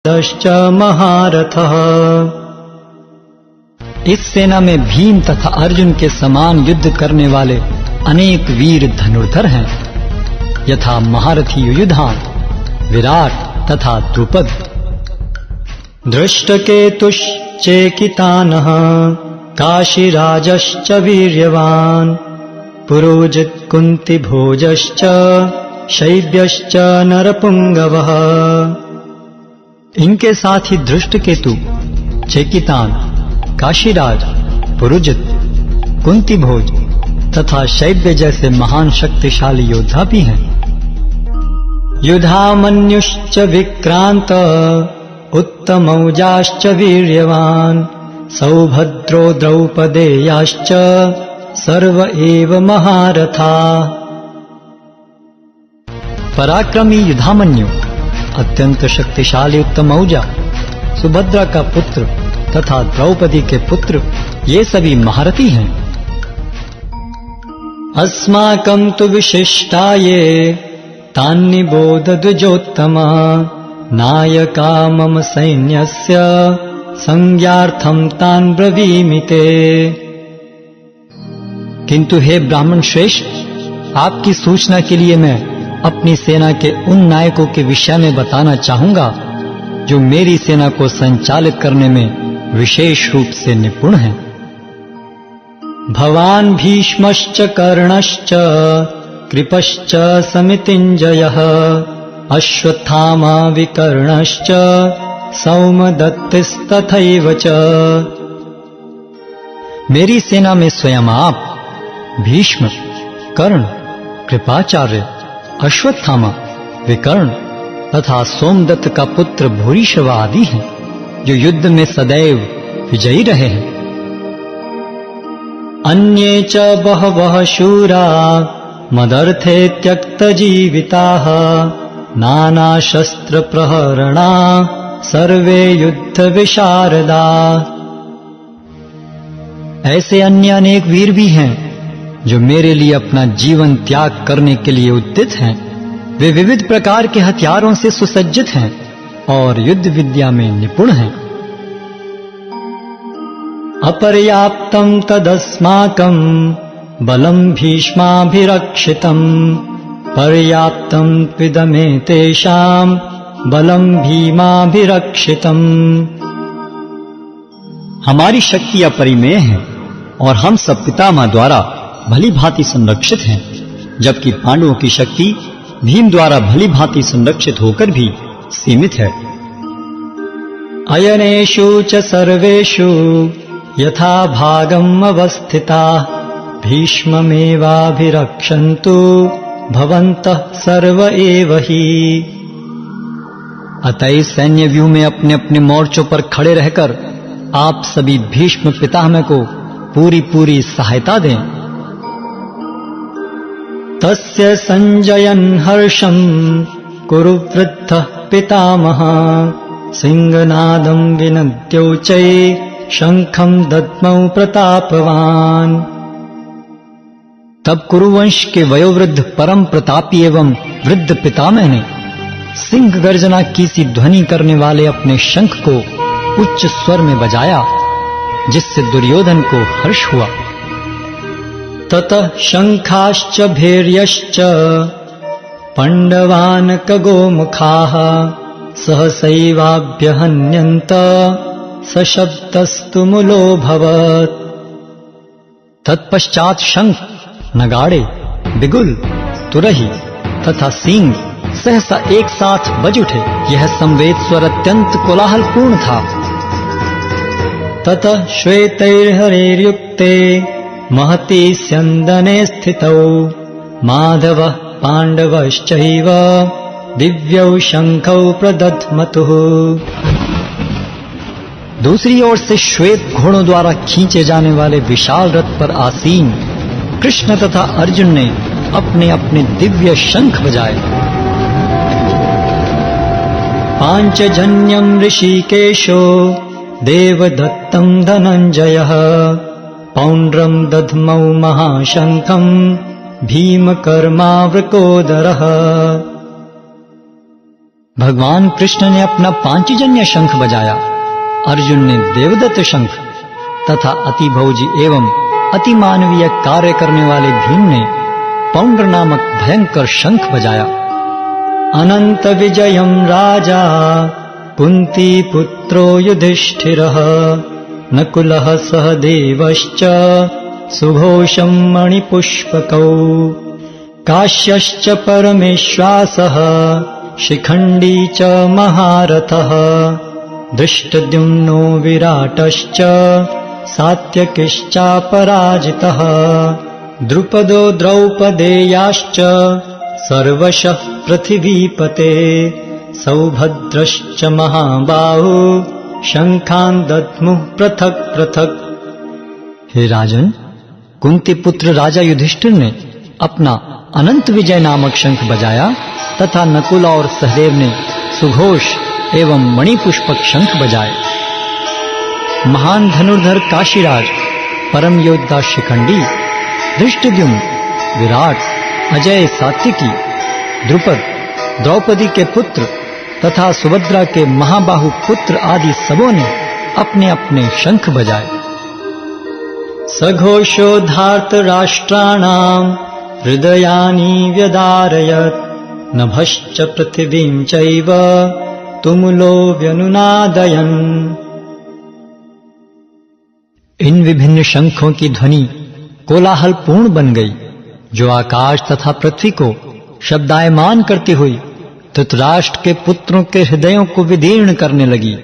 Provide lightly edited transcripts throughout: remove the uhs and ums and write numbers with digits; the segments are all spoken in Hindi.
दश्च महारथः। इस सेना में भीम तथा अर्जुन के समान युद्ध करने वाले अनेक वीर धनुर्धर हैं, यथा महारथी युयुधान, विराट तथा द्रुपद। धृष्टकेतुश्चेकितानः काशीराजश्च वीर्यवान् पुरोजित कुन्तिभोजश्च शैब्यश्च नरपुंगवः। इनके साथ ही धृष्टकेतु, चेकितान, काशीराज, पुरुजित, कुंतीभोज तथा शैब्य जैसे महान शक्तिशाली योद्धा भी हैं। युधामन्युश्च विक्रांत उत्तमौजाश्च वीर्यवान् सौभद्रो द्रौपदेयाश्च सर्व एव महारथा। पराक्रमी युधामन्यु, अत्यंत शक्तिशाली उत्तमौजा, सुभद्रा का पुत्र तथा द्रौपदी के पुत्र, ये सभी महारथी हैं। अस्माकं तु विशिष्टाये तान्निबोध द्विजोत्तमा नायका मम सैन्यस्य संज्ञार्थं तान् ब्रवीमि ते। किंतु हे ब्राह्मण श्रेष्ठ, आपकी सूचना के लिए मैं अपनी सेना के उन नायकों के विषय में बताना चाहूंगा जो मेरी सेना को संचालित करने में विशेष रूप से निपुण हैं। भवान् भीष्मश्च कर्णश्च कृपश्च समितिञ्जयः अश्वत्थामा विकर्णश्च सौमदत्तिस्तथैव च। मेरी सेना में स्वयं आप, भीष्म, कर्ण, कृपाचार्य, अश्वत्थामा, विकर्ण तथा सोमदत्त का पुत्र भूरिश्रव आदि हैं, जो युद्ध में सदैव विजयी रहे हैं। अन्ये च बहवः शूरा मदर्थे त्यक्तजीविताः नानाशस्त्रप्रहरणा सर्वे युद्धविशारदा। ऐसे अन्य अनेक वीर भी हैं जो मेरे लिए अपना जीवन त्याग करने के लिए उद्यत हैं। वे विविध प्रकार के हथियारों से सुसज्जित हैं और युद्ध विद्या में निपुण हैं। अपर्याप्तं तदस्माकं बलं भीष्माभिरक्षितं पर्याप्तं त्विदमे तेषां बलं भीमाभिरक्षितम्। हमारी शक्ति अपरिमेय है और हम सब पितामह द्वारा भली भांति संरक्षित हैं, जबकि पांडवों की शक्ति भीम द्वारा भली भांति संरक्षित होकर भी सीमित है। अयनेषु च सर्वेषु यथा भागम् अवस्थिताः भीष्ममेवाभिरक्षन्तु भवन्तः सर्व एव हि। अतः इस सैन्य व्यूह में अपने अपने मोर्चों पर खड़े रहकर आप सभी भीष्म पितामह को पूरी पूरी सहायता दें। तस्य संजयन् हर्षं कुरु वृद्धः पितामहः सिंहनादं विनद्योच्चै शंखं दद्मौ प्रतापवान्। तब कुरुवंश के वयोवृद्ध परम प्रतापी एवं वृद्ध पितामह ने सिंह गर्जना की सी ध्वनि करने वाले अपने शंख को उच्च स्वर में बजाया, जिससे दुर्योधन को हर्ष हुआ। ततः शंखाश्च भैर्यश्च पाण्डवानकगोमुखाः सहसैवाभ्यहन्यन्त सशब्दस्तु मुलोऽभवत्। तत्पश्चात शंख, नगाड़े, बिगुल, तुरही तथा सींग सहसा एक साथ बज उठे। यह संवेद स्वर अत्यंत कोलाहलपूर्ण था। ततः श्वेतैर्हरैर्युक्ते महती स्यन्दने स्थितौ माधवः पाण्डवश्चैव दिव्यौ शंखौ प्रदध्मतुः। दूसरी ओर से श्वेत घोड़ों द्वारा खींचे जाने वाले विशाल रथ पर आसीन कृष्ण तथा अर्जुन ने अपने अपने दिव्य शंख बजाए। पांचजन्यं ऋषिकेशो देवदत्तं धनंजयः पौंड्रं दध्मौ महाशंखं भीमकर्मावृकोदरः। भगवान कृष्ण ने अपना पांचजन्य शंख बजाया, अर्जुन ने देवदत्त शंख तथा अति भौजी एवं अति मानवीय कार्य करने वाले भीम ने पौंड नामक भयंकर शंख बजाया। अनंत विजयम राजा कुंती पुत्रो युधिष्ठिरः नकुलः सहदेवश्च सुघोषं मणिपुष्पकौ काश्यश्च परमेश्वासः शिखण्डी च महारथः दृष्टद्युम्नो विराटश्च सात्यकिश्चापराजितः द्रुपदो द्रौपदेयाश्च सर्वशः पृथिवीपते सौभद्रश्च महाबाहु शंखान् दद्मुः पृथक् पृथक्। हे राजन, कुंती पुत्र राजा युधिष्ठिर ने अपना अनंत विजय नामक शंख बजाया तथा नकुल और सहदेव ने सुघोष एवं मणिपुष्पक शंख बजाए। महान धनुर्धर काशीराज, परम योद्धा शिखंडी, धृष्टद्युम्न, विराट, अजय सात्यकी, द्रुपद, द्रौपदी के पुत्र तथा सुभद्रा के महाबाहु पुत्र आदि सबों ने अपने अपने शंख बजाए। सघोषो धार्तराष्ट्राणां हृदयानि व्यदारयत् नभश्च पृथिवीं चैव तुमुलो व्यनुनादयन्। इन विभिन्न शंखों की ध्वनि कोलाहल पूर्ण बन गई, जो आकाश तथा पृथ्वी को शब्दायमान करती हुई धृतराष्ट्र के पुत्रों के हृदयों को विदीर्ण करने लगी।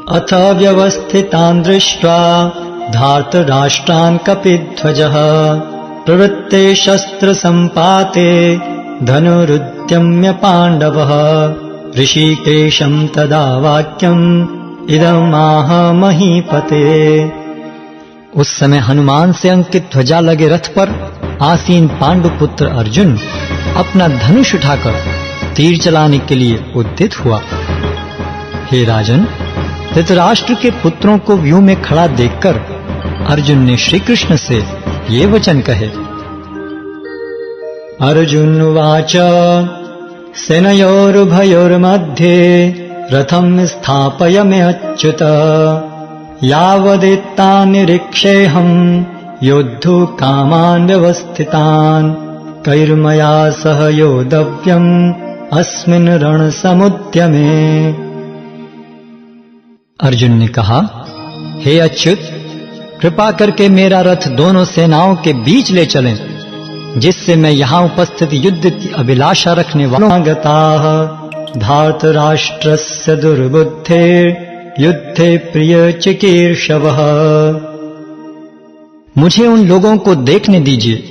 अथ व्यवस्थितान् दृष्ट्वा धार्तराष्ट्रान् कपिध्वजः प्रवृत्ते शस्त्र संपाते धनुरुद्यम्य पांडवः ऋषिकेशं तदा वाक्यम् इदमाह महीपते। उस समय हनुमान से अंकित ध्वजा लगे रथ पर आसीन पांडुपुत्र अर्जुन अपना धनुष उठाकर तीर चलाने के लिए उद्यत हुआ। हे राजन, धृतराष्ट्र के पुत्रों को व्यूह में खड़ा देखकर अर्जुन ने श्री कृष्ण से ये वचन कहे। अर्जुन उवाच सेनयोरुभयोर्मध्ये रथं स्थापयम्यच्युत यावदेतान् निरीक्षेऽहं योद्धुं कामान् व्यवस्थितान् कैर्मया सह योद्धव्यम् अस्मिन् रणसमुद्यमे। अर्जुन ने कहा, हे अच्युत, कृपा करके मेरा रथ दोनों सेनाओं के बीच ले चलें, जिससे मैं यहाँ उपस्थित युद्ध की अभिलाषा रखने वालों गताः धार्तराष्ट्रस्य दुर्बुद्धेर् युद्धे प्रिय चिकीर्षवः। मुझे उन लोगों को देखने दीजिए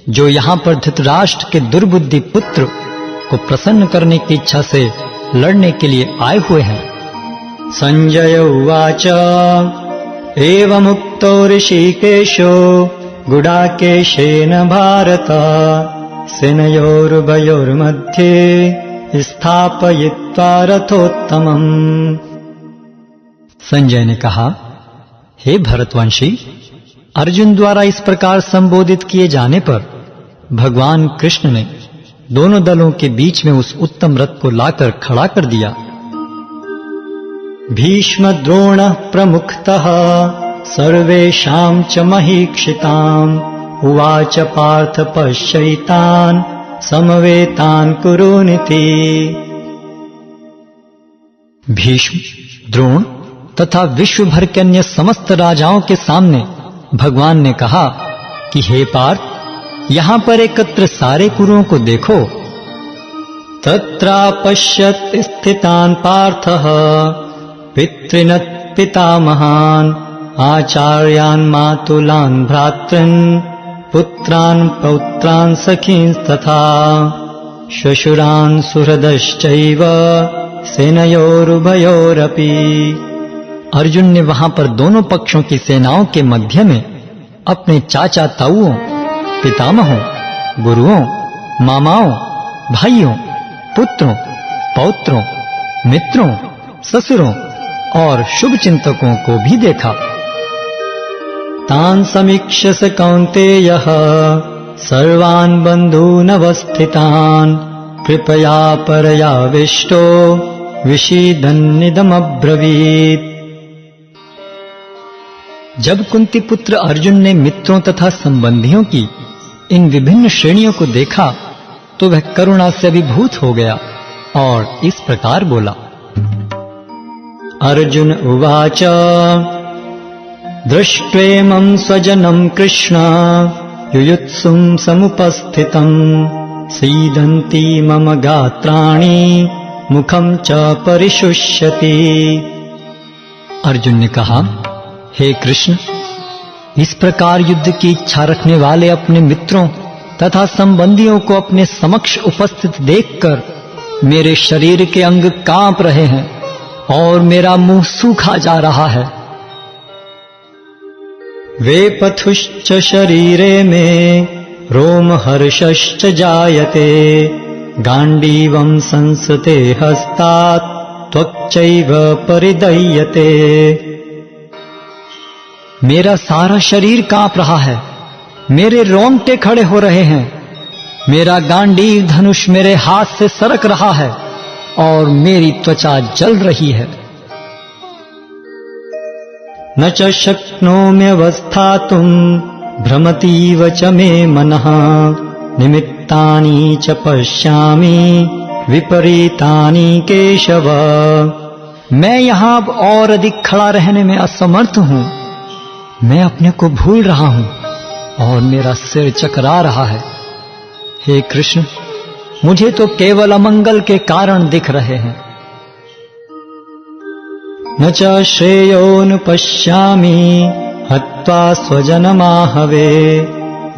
जो यहाँ पर धृतराष्ट्र के दुर्बुद्धि पुत्र को प्रसन्न करने की इच्छा से लड़ने के लिए आए हुए हैं। संजय उवाच एवमुक्तो ऋषिकेशो गुडाकेशेन भारत सेनयोरुभयोर्मध्ये स्थापयित्वा रथोत्तमम्। संजय ने कहा, हे भरतवंशी, अर्जुन द्वारा इस प्रकार संबोधित किए जाने पर भगवान कृष्ण ने दोनों दलों के बीच में उस उत्तम रथ को लाकर खड़ा कर दिया। भीष्म द्रोणः प्रमुखतः सर्वेषां च महीक्षिताम् उवाच पार्थ पश्यैतान् समवेतान् कुरुनिति। भीष्म, द्रोण तथा विश्व भर के अन्य समस्त राजाओं के सामने भगवान ने कहा कि हे पार्थ, यहाँ पर एकत्र सारे कुरुओं को देखो। तत्रापश्यत् स्थितान् पार्थः पितॄन् पितामहान् आचार्यान् मातुलान् भ्रातॄन् पुत्रान् पौत्रान् सखींस्तथा श्वशुरान् सुहृदश्चैव सेनयोरुभयोरपि। अर्जुन ने वहां पर दोनों पक्षों की सेनाओं के मध्य में अपने चाचा ताऊओं, पितामहों, गुरुओं, मामाओं, भाइयों, पुत्रों, पौत्रों, मित्रों, ससुरों और शुभ चिंतकों को भी देखा। तान् समीक्ष्य स कौन्तेयः सर्वान् बन्धून् अवस्थितान् कृपया परयाविष्टो विषीदन्निदमब्रवीत्। जब कुंती पुत्र अर्जुन ने मित्रों तथा संबंधियों की इन विभिन्न श्रेणियों को देखा तो वह करुणा से अभिभूत हो गया और इस प्रकार बोला। अर्जुन उवाच दृष्ट्वेमं स्वजनं कृष्ण युयुत्सुं समुपस्थितं सीदन्ति मम गात्राणि मुखं च परिशुष्यति। अर्जुन ने कहा, हे कृष्ण, इस प्रकार युद्ध की इच्छा रखने वाले अपने मित्रों तथा संबंधियों को अपने समक्ष उपस्थित देखकर मेरे शरीर के अंग कांप रहे हैं और मेरा मुंह सूखा जा रहा है। वेपथुश्च शरीरे में रोमहर्षश्च जायते गांडीवं संसते हस्तात् त्वक्चैव परिदह्यते। मेरा सारा शरीर कांप रहा है, मेरे रोंगटे खड़े हो रहे हैं, मेरा गांडीव धनुष मेरे हाथ से सरक रहा है और मेरी त्वचा जल रही है। न च शक्नोम्यवस्थातुं भ्रमतीव च मे मनः निमित्तानि च पश्यामि विपरीतानि केशव। मैं यहां अब और अधिक खड़ा रहने में असमर्थ हूं। मैं अपने को भूल रहा हूं और मेरा सिर चकरा रहा है। हे कृष्ण, मुझे तो केवल अमंगल के कारण दिख रहे हैं। न च श्रेयोनुपश्यामि हत्वा स्वजनमाहवे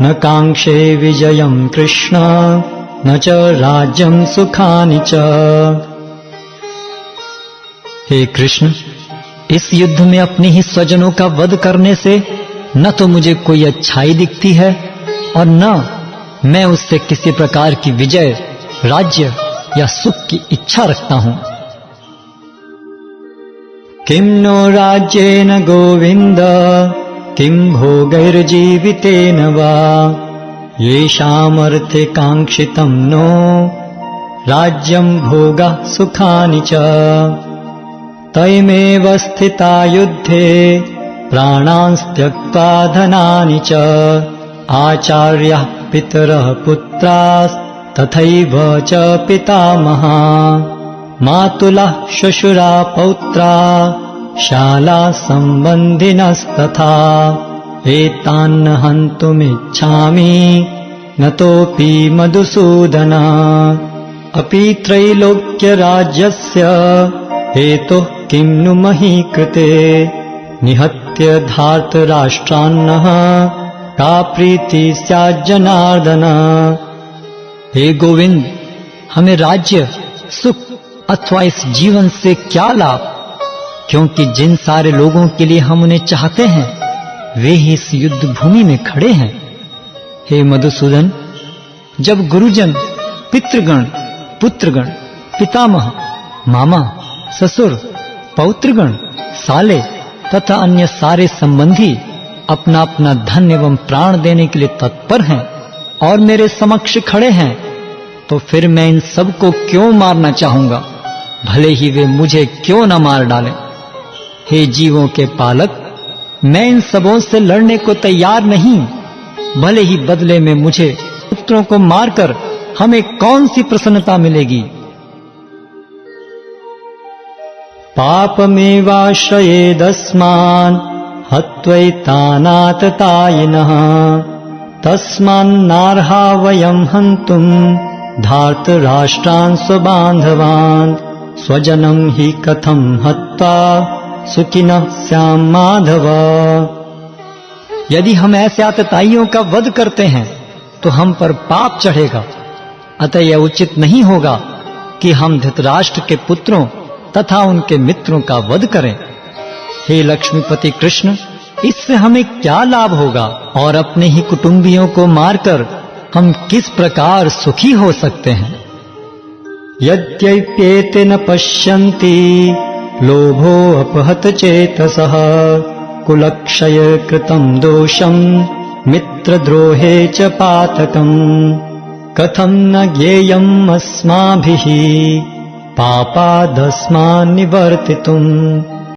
न कांक्षे विजयं कृष्ण न च राज्यं सुखानि च। हे कृष्ण, इस युद्ध में अपने ही स्वजनों का वध करने से न तो मुझे कोई अच्छाई दिखती है और न मैं उससे किसी प्रकार की विजय, राज्य या सुख की इच्छा रखता हूं। किं नो राज्येन गोविंद किं भोगैर्जीवितेन वा येषामर्थे कांक्षितं नो राज्यं भोगः सुखानि च। तैमेव स्थिता युद्धे प्राणांस् त्यक्त्वा धनानि च आचार्याः पितरः पुत्रास् तथैव च पितामहा मातुलः श्वशुरा पौत्रा शाला सम्बन्धिनस्तथा एतान्न हन्तुमिच्छामि नतोऽपि मधुसूदन। अपि त्रैलोक्यराज्यस्य हेतुः किं नु मही कृते निहत्य धार्तराष्ट्रान्नः का प्रीति स्याज्जनार्दन। हे गोविंद, हमें राज्य, सुख अथवा इस जीवन से क्या लाभ, क्योंकि जिन सारे लोगों के लिए हम उन्हें चाहते हैं वे ही इस युद्ध भूमि में खड़े हैं। हे मधुसूदन, जब गुरुजन, पितृगण, पुत्रगण, पितामह, मामा, ससुर, पौत्रगण, साले तथा अन्य सारे संबंधी अपना अपना धन एवं प्राण देने के लिए तत्पर हैं और मेरे समक्ष खड़े हैं, तो फिर मैं इन सबको क्यों मारना चाहूंगा, भले ही वे मुझे क्यों न मार डालें। हे जीवों के पालक, मैं इन सबों से लड़ने को तैयार नहीं, भले ही बदले में मुझे पुत्रों को मारकर हमें कौन सी प्रसन्नता मिलेगी। पापमेवाश्रयेदस्मान् हत्वैतानाततायिनः तस्मान्नार्हा वयं हन्तुं धार्तराष्ट्रान् स्वबान्धवान् स्वजनं हि कथं हत्वा सुखिनः स्याम माधव। यदि हम ऐसे आतताइयों का वध करते हैं तो हम पर पाप चढ़ेगा, अतः यह उचित नहीं होगा कि हम धृतराष्ट्र के पुत्रों तथा उनके मित्रों का वध करें। हे लक्ष्मीपति कृष्ण, इससे हमें क्या लाभ होगा और अपने ही कुटुंबियों को मारकर हम किस प्रकार सुखी हो सकते हैं। यद्यप्येते न पश्यन्ति लोभो अपहत चेतसः कुलक्षय कृतं दोषं मित्रद्रोहे च पातकम् कथं न ज्ञेयम् अस्माभिः पापादस्मान् निवर्तितुम्